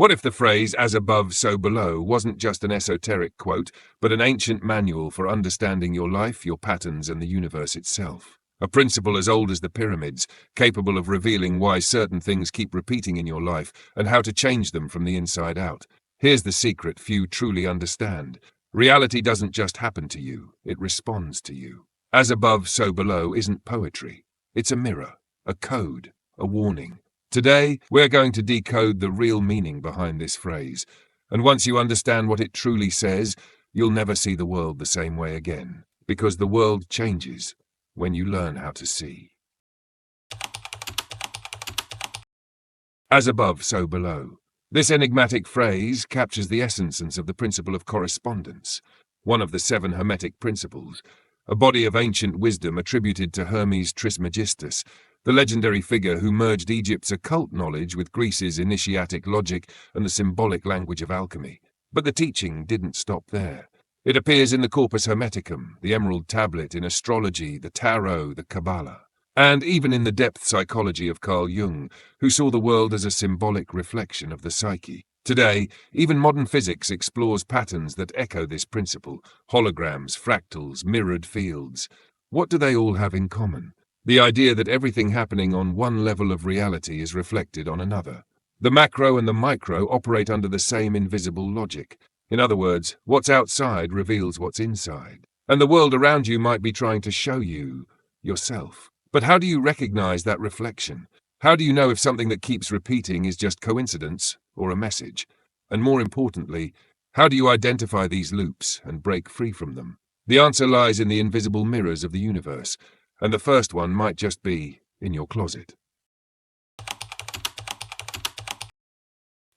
What if the phrase, as above, so below, wasn't just an esoteric quote, but an ancient manual for understanding your life, your patterns, and the universe itself? A principle as old as the pyramids, capable of revealing why certain things keep repeating in your life and how to change them from the inside out. Here's the secret few truly understand. Reality doesn't just happen to you, it responds to you. As above, so below isn't poetry. It's a mirror, a code, a warning. Today, we're going to decode the real meaning behind this phrase, and once you understand what it truly says, you'll never see the world the same way again, because the world changes when you learn how to see. As above, so below. This enigmatic phrase captures the essence of the principle of correspondence, one of the 7 Hermetic principles, a body of ancient wisdom attributed to Hermes Trismegistus, the legendary figure who merged Egypt's occult knowledge with Greece's initiatic logic and the symbolic language of alchemy. But the teaching didn't stop there. It appears in the Corpus Hermeticum, the Emerald Tablet, in astrology, the Tarot, the Kabbalah, and even in the depth psychology of Carl Jung, who saw the world as a symbolic reflection of the psyche. Today, even modern physics explores patterns that echo this principle: holograms, fractals, mirrored fields. What do they all have in common? The idea that everything happening on one level of reality is reflected on another. The macro and the micro operate under the same invisible logic. In other words, what's outside reveals what's inside. And the world around you might be trying to show you yourself. But how do you recognize that reflection? How do you know if something that keeps repeating is just coincidence or a message? And more importantly, how do you identify these loops and break free from them? The answer lies in the invisible mirrors of the universe, and the first one might just be in your closet.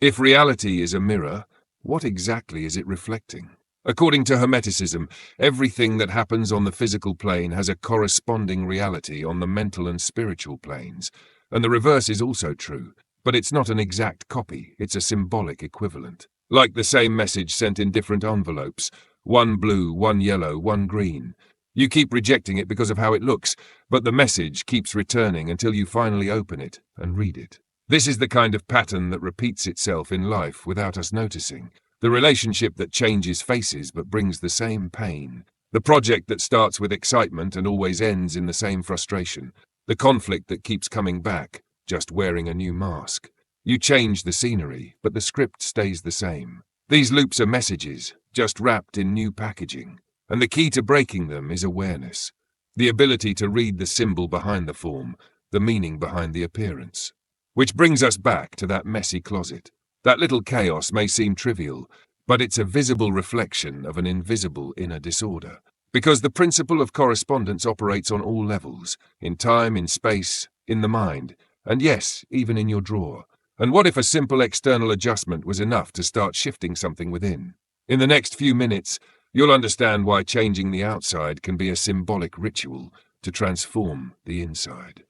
If reality is a mirror, what exactly is it reflecting? According to Hermeticism, everything that happens on the physical plane has a corresponding reality on the mental and spiritual planes. And the reverse is also true, but it's not an exact copy, it's a symbolic equivalent. Like the same message sent in different envelopes, one blue, one yellow, one green. You keep rejecting it because of how it looks, but the message keeps returning until you finally open it and read it. This is the kind of pattern that repeats itself in life without us noticing. The relationship that changes faces but brings the same pain. The project that starts with excitement and always ends in the same frustration. The conflict that keeps coming back, just wearing a new mask. You change the scenery, but the script stays the same. These loops are messages, just wrapped in new packaging. And the key to breaking them is awareness. The ability to read the symbol behind the form, the meaning behind the appearance. Which brings us back to that messy closet. That little chaos may seem trivial, but it's a visible reflection of an invisible inner disorder. Because the principle of correspondence operates on all levels, in time, in space, in the mind, and yes, even in your drawer. And what if a simple external adjustment was enough to start shifting something within? In the next few minutes, you'll understand why changing the outside can be a symbolic ritual to transform the inside.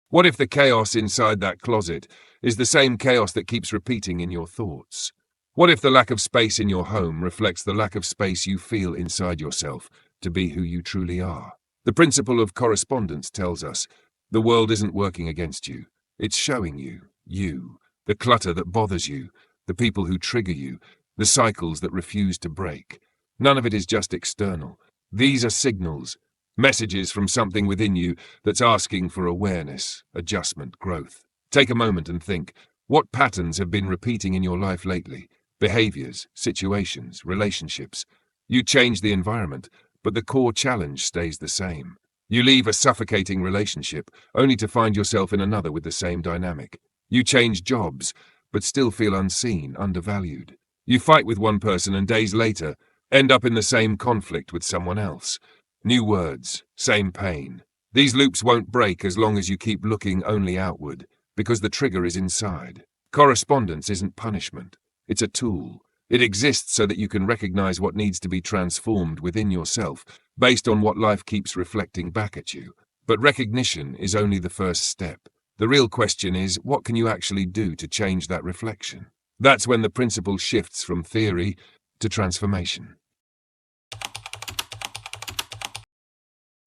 What if the chaos inside that closet is the same chaos that keeps repeating in your thoughts? What if the lack of space in your home reflects the lack of space you feel inside yourself to be who you truly are? The principle of correspondence tells us the world isn't working against you. It's showing you, the clutter that bothers you, the people who trigger you, the cycles that refuse to break. None of it is just external. These are signals, messages from something within you that's asking for awareness, adjustment, growth. Take a moment and think, what patterns have been repeating in your life lately? Behaviors, situations, relationships. You change the environment, but the core challenge stays the same. You leave a suffocating relationship, only to find yourself in another with the same dynamic. You change jobs, but still feel unseen, undervalued. You fight with one person and days later, end up in the same conflict with someone else. New words, same pain. These loops won't break as long as you keep looking only outward, because the trigger is inside. Correspondence isn't punishment. It's a tool. It exists so that you can recognize what needs to be transformed within yourself, based on what life keeps reflecting back at you. But recognition is only the first step. The real question is, what can you actually do to change that reflection? That's when the principle shifts from theory to transformation.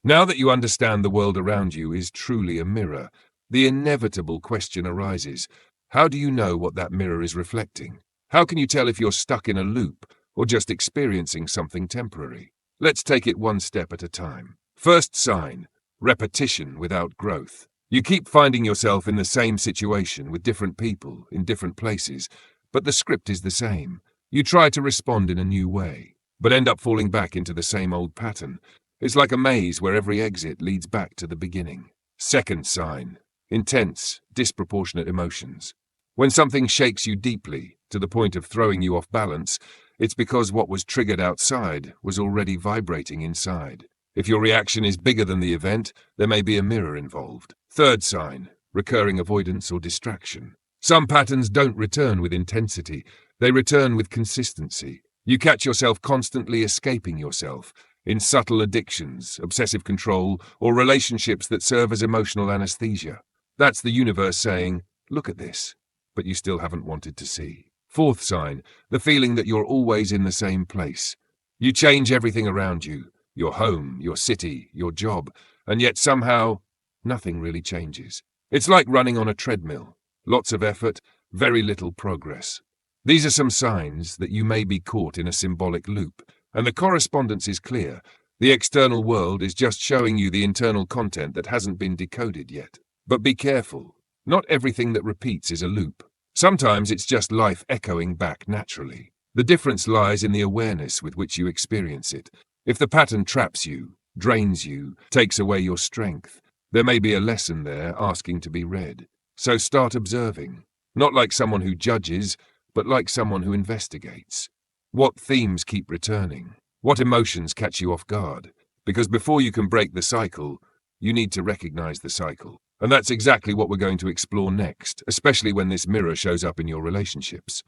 Now that you understand the world around you is truly a mirror, The inevitable question arises: how do you know what that mirror is reflecting? How can you tell if you're stuck in a loop or just experiencing something temporary? Let's take it one step at a time. First sign: repetition without growth. You keep finding yourself in the same situation with different people in different places, but the script is the same. You try to respond in a new way, but end up falling back into the same old pattern. It's like a maze where every exit leads back to the beginning. Second sign: intense, disproportionate emotions. When something shakes you deeply, to the point of throwing you off balance, it's because what was triggered outside was already vibrating inside. If your reaction is bigger than the event, there may be a mirror involved. Third sign: recurring avoidance or distraction. Some patterns don't return with intensity, they return with consistency. You catch yourself constantly escaping yourself, in subtle addictions, obsessive control, or relationships that serve as emotional anesthesia. That's the universe saying, look at this, but you still haven't wanted to see. Fourth sign: the feeling that you're always in the same place. You change everything around you, your home, your city, your job, and yet somehow nothing really changes. It's like running on a treadmill. Lots of effort, very little progress. These are some signs that you may be caught in a symbolic loop, and the correspondence is clear. The external world is just showing you the internal content that hasn't been decoded yet. But be careful. Not everything that repeats is a loop. Sometimes it's just life echoing back naturally. The difference lies in the awareness with which you experience it. If the pattern traps you, drains you, takes away your strength, there may be a lesson there asking to be read. So start observing, not like someone who judges, but like someone who investigates. What themes keep returning? What emotions catch you off guard? Because before you can break the cycle, you need to recognize the cycle. And that's exactly what we're going to explore next, especially when this mirror shows up in your relationships.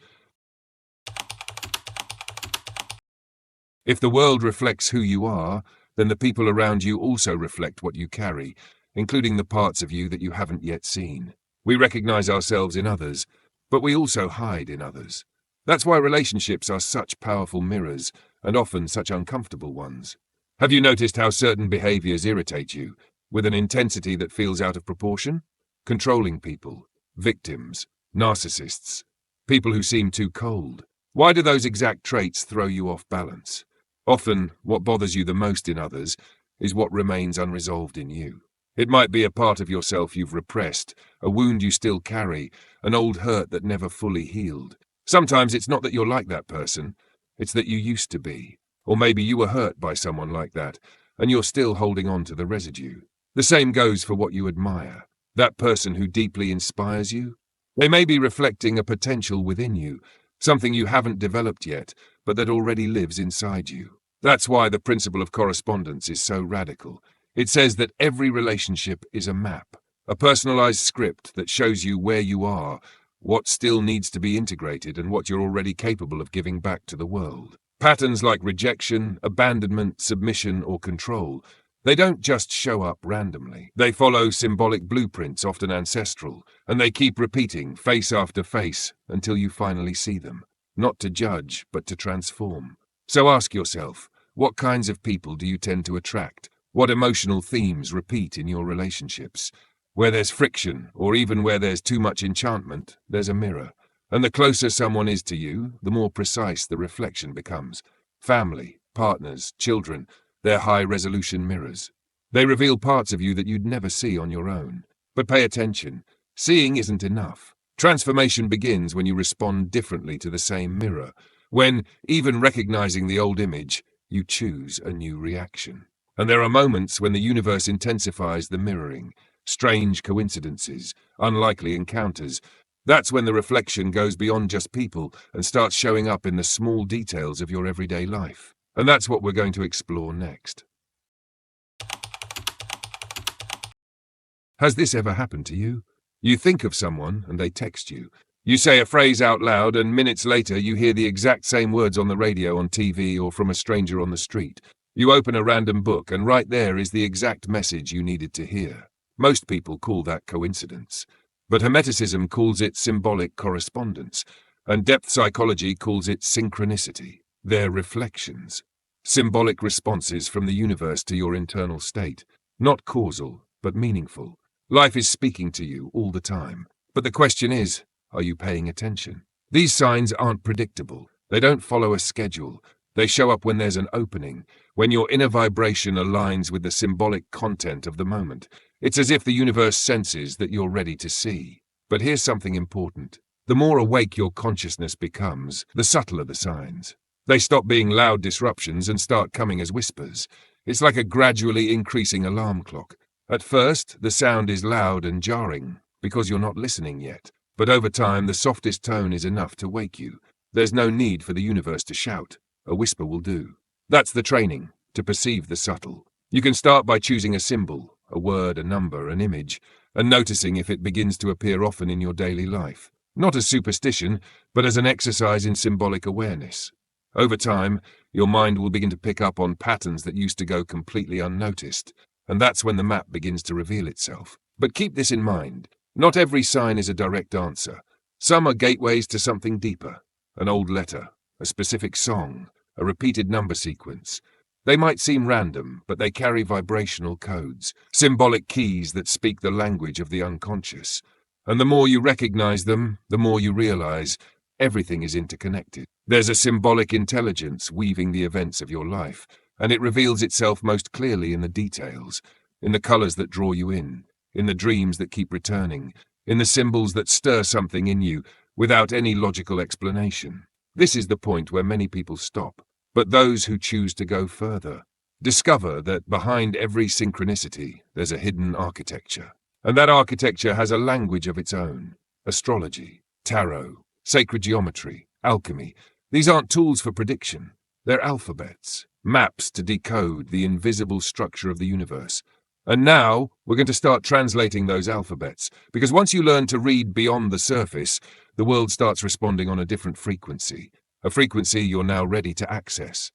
If the world reflects who you are, then the people around you also reflect what you carry, including the parts of you that you haven't yet seen. We recognize ourselves in others, but we also hide in others. That's why relationships are such powerful mirrors, and often such uncomfortable ones. Have you noticed how certain behaviors irritate you, with an intensity that feels out of proportion? Controlling people, victims, narcissists, people who seem too cold. Why do those exact traits throw you off balance? Often, what bothers you the most in others is what remains unresolved in you. It might be a part of yourself you've repressed, a wound you still carry, an old hurt that never fully healed. Sometimes it's not that you're like that person, it's that you used to be. Or maybe you were hurt by someone like that, and you're still holding on to the residue. The same goes for what you admire. That person who deeply inspires you. They may be reflecting a potential within you, something you haven't developed yet, but that already lives inside you. That's why the principle of correspondence is so radical. It says that every relationship is a map, a personalized script that shows you where you are, what still needs to be integrated, and what you're already capable of giving back to the world. Patterns like rejection, abandonment, submission, or control, they don't just show up randomly. They follow symbolic blueprints, often ancestral, and they keep repeating face after face until you finally see them. Not to judge, but to transform. So ask yourself, what kinds of people do you tend to attract? What emotional themes repeat in your relationships? Where there's friction, or even where there's too much enchantment, there's a mirror. And the closer someone is to you, the more precise the reflection becomes. Family, partners, children, they're high-resolution mirrors. They reveal parts of you that you'd never see on your own. But pay attention. Seeing isn't enough. Transformation begins when you respond differently to the same mirror. When, even recognizing the old image, you choose a new reaction. And there are moments when the universe intensifies the mirroring. Strange coincidences, unlikely encounters. That's when the reflection goes beyond just people and starts showing up in the small details of your everyday life. And that's what we're going to explore next. Has this ever happened to you? You think of someone and they text you. You say a phrase out loud and minutes later you hear the exact same words on the radio, on TV, or from a stranger on the street. You open a random book and right there is the exact message you needed to hear. Most people call that coincidence. But Hermeticism calls it symbolic correspondence, and depth psychology calls it synchronicity. They're reflections. Symbolic responses from the universe to your internal state. Not causal, but meaningful. Life is speaking to you all the time. But the question is, are you paying attention? These signs aren't predictable. They don't follow a schedule. They show up when there's an opening, when your inner vibration aligns with the symbolic content of the moment. It's as if the universe senses that you're ready to see. But here's something important. The more awake your consciousness becomes, the subtler the signs. They stop being loud disruptions and start coming as whispers. It's like a gradually increasing alarm clock. At first, the sound is loud and jarring, because you're not listening yet. But over time, the softest tone is enough to wake you. There's no need for the universe to shout. A whisper will do. That's the training, to perceive the subtle. You can start by choosing a symbol, a word, a number, an image, and noticing if it begins to appear often in your daily life. Not as superstition, but as an exercise in symbolic awareness. Over time, your mind will begin to pick up on patterns that used to go completely unnoticed, and that's when the map begins to reveal itself. But keep this in mind. Not every sign is a direct answer. Some are gateways to something deeper. An old letter, a specific song, a repeated number sequence. They might seem random, but they carry vibrational codes, symbolic keys that speak the language of the unconscious. And the more you recognize them, the more you realize everything is interconnected. There's a symbolic intelligence weaving the events of your life, and it reveals itself most clearly in the details, in the colors that draw you in the dreams that keep returning, in the symbols that stir something in you without any logical explanation. This is the point where many people stop. But those who choose to go further discover that behind every synchronicity there's a hidden architecture. And that architecture has a language of its own. Astrology, tarot, sacred geometry, alchemy. These aren't tools for prediction. They're alphabets, maps to decode the invisible structure of the universe. And now we're going to start translating those alphabets, because once you learn to read beyond the surface, the world starts responding on a different frequency, a frequency you're now ready to access.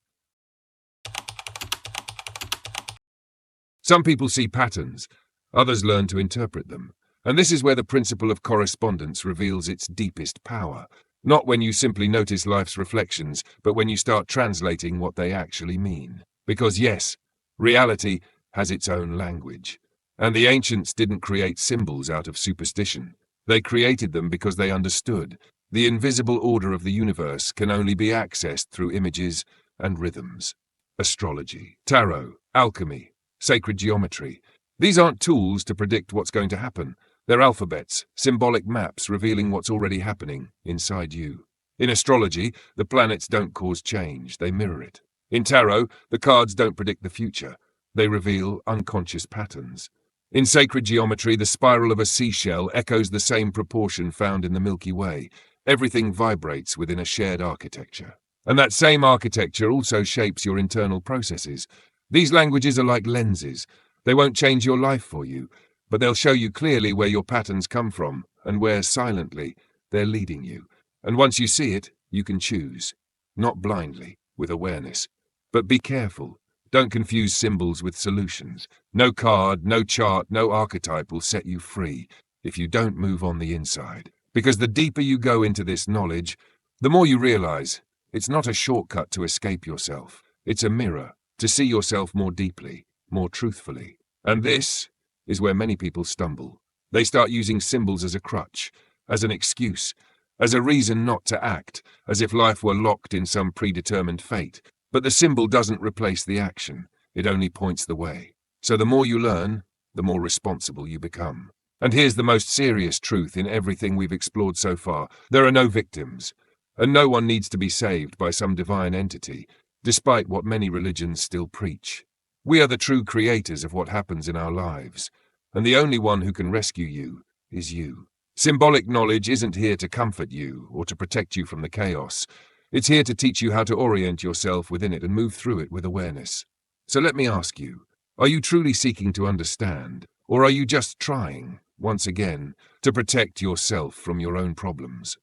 Some people see patterns, others learn to interpret them. And this is where the principle of correspondence reveals its deepest power. Not when you simply notice life's reflections, but when you start translating what they actually mean. Because yes, reality has its own language. And the ancients didn't create symbols out of superstition. They created them because they understood. The invisible order of the universe can only be accessed through images and rhythms. Astrology, tarot, alchemy, sacred geometry. These aren't tools to predict what's going to happen. They're alphabets, symbolic maps revealing what's already happening inside you. In astrology, the planets don't cause change, they mirror it. In tarot, the cards don't predict the future. They reveal unconscious patterns. In sacred geometry, the spiral of a seashell echoes the same proportion found in the Milky Way. Everything vibrates within a shared architecture. And that same architecture also shapes your internal processes. These languages are like lenses. They won't change your life for you, but they'll show you clearly where your patterns come from and where, silently, they're leading you. And once you see it, you can choose. Not blindly, with awareness. But be careful. Don't confuse symbols with solutions. No card, no chart, no archetype will set you free if you don't move on the inside. Because the deeper you go into this knowledge, the more you realize it's not a shortcut to escape yourself. It's a mirror to see yourself more deeply, more truthfully. And this is where many people stumble. They start using symbols as a crutch, as an excuse, as a reason not to act, as if life were locked in some predetermined fate. But the symbol doesn't replace the action. It only points the way. So the more you learn, the more responsible you become. And here's the most serious truth in everything we've explored so far. There are no victims, and no one needs to be saved by some divine entity, despite what many religions still preach. We are the true creators of what happens in our lives, and the only one who can rescue you is you. Symbolic knowledge isn't here to comfort you or to protect you from the chaos. It's here to teach you how to orient yourself within it and move through it with awareness. So let me ask you, are you truly seeking to understand, or are you just trying, once again, to protect yourself from your own problems?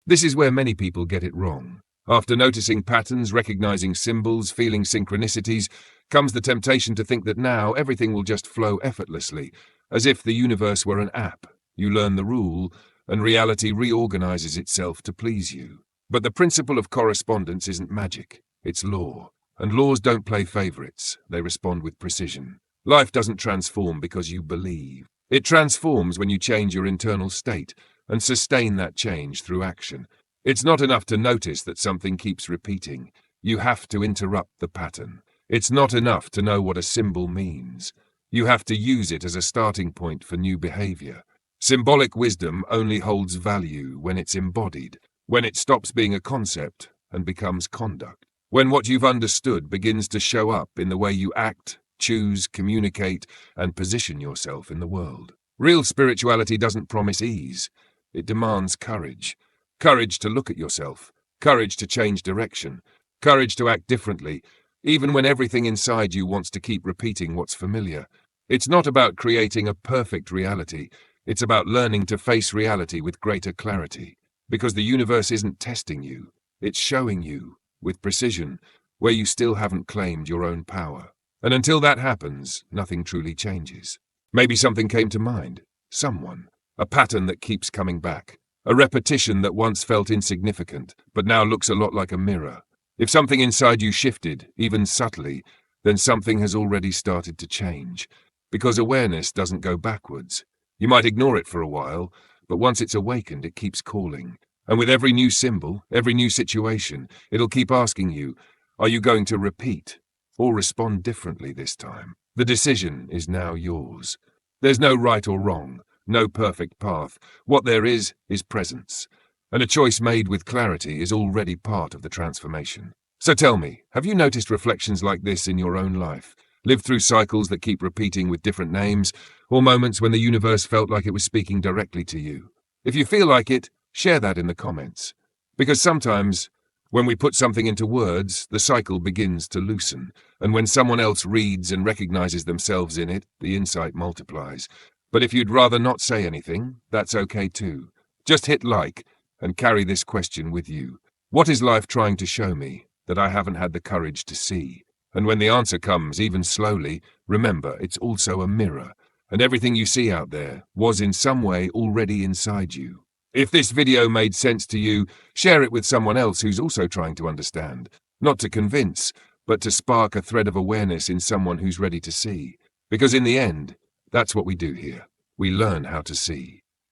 This is where many people get it wrong. After noticing patterns, recognizing symbols, feeling synchronicities, comes the temptation to think that now everything will just flow effortlessly, as if the universe were an app. You learn the rule, and reality reorganizes itself to please you. But the principle of correspondence isn't magic, it's law. And laws don't play favorites, they respond with precision. Life doesn't transform because you believe. It transforms when you change your internal state and sustain that change through action. It's not enough to notice that something keeps repeating. You have to interrupt the pattern. It's not enough to know what a symbol means. You have to use it as a starting point for new behavior. Symbolic wisdom only holds value when it's embodied, when it stops being a concept and becomes conduct. When what you've understood begins to show up in the way you act, choose, communicate, and position yourself in the world. Real spirituality doesn't promise ease. It demands courage. Courage to look at yourself. Courage to change direction. Courage to act differently, even when everything inside you wants to keep repeating what's familiar. It's not about creating a perfect reality. It's about learning to face reality with greater clarity. Because the universe isn't testing you. It's showing you, with precision, where you still haven't claimed your own power. And until that happens, nothing truly changes. Maybe something came to mind. Someone. A pattern that keeps coming back. A repetition that once felt insignificant, but now looks a lot like a mirror. If something inside you shifted, even subtly, then something has already started to change. Because awareness doesn't go backwards. You might ignore it for a while, but once it's awakened, it keeps calling. And with every new symbol, every new situation, it'll keep asking you, are you going to repeat or respond differently this time? The decision is now yours. There's no right or wrong, no perfect path. What there is presence. And a choice made with clarity is already part of the transformation. So tell me, have you noticed reflections like this in your own life? Lived through cycles that keep repeating with different names, or moments when the universe felt like it was speaking directly to you? If you feel like it, share that in the comments. Because sometimes, when we put something into words, the cycle begins to loosen. And when someone else reads and recognizes themselves in it, the insight multiplies. But if you'd rather not say anything, that's okay too. Just hit like and carry this question with you. What is life trying to show me that I haven't had the courage to see? And when the answer comes, even slowly, remember it's also a mirror. And everything you see out there was in some way already inside you. If this video made sense to you, share it with someone else who's also trying to understand. Not to convince, but to spark a thread of awareness in someone who's ready to see. Because in the end, that's what we do here. We learn how to see.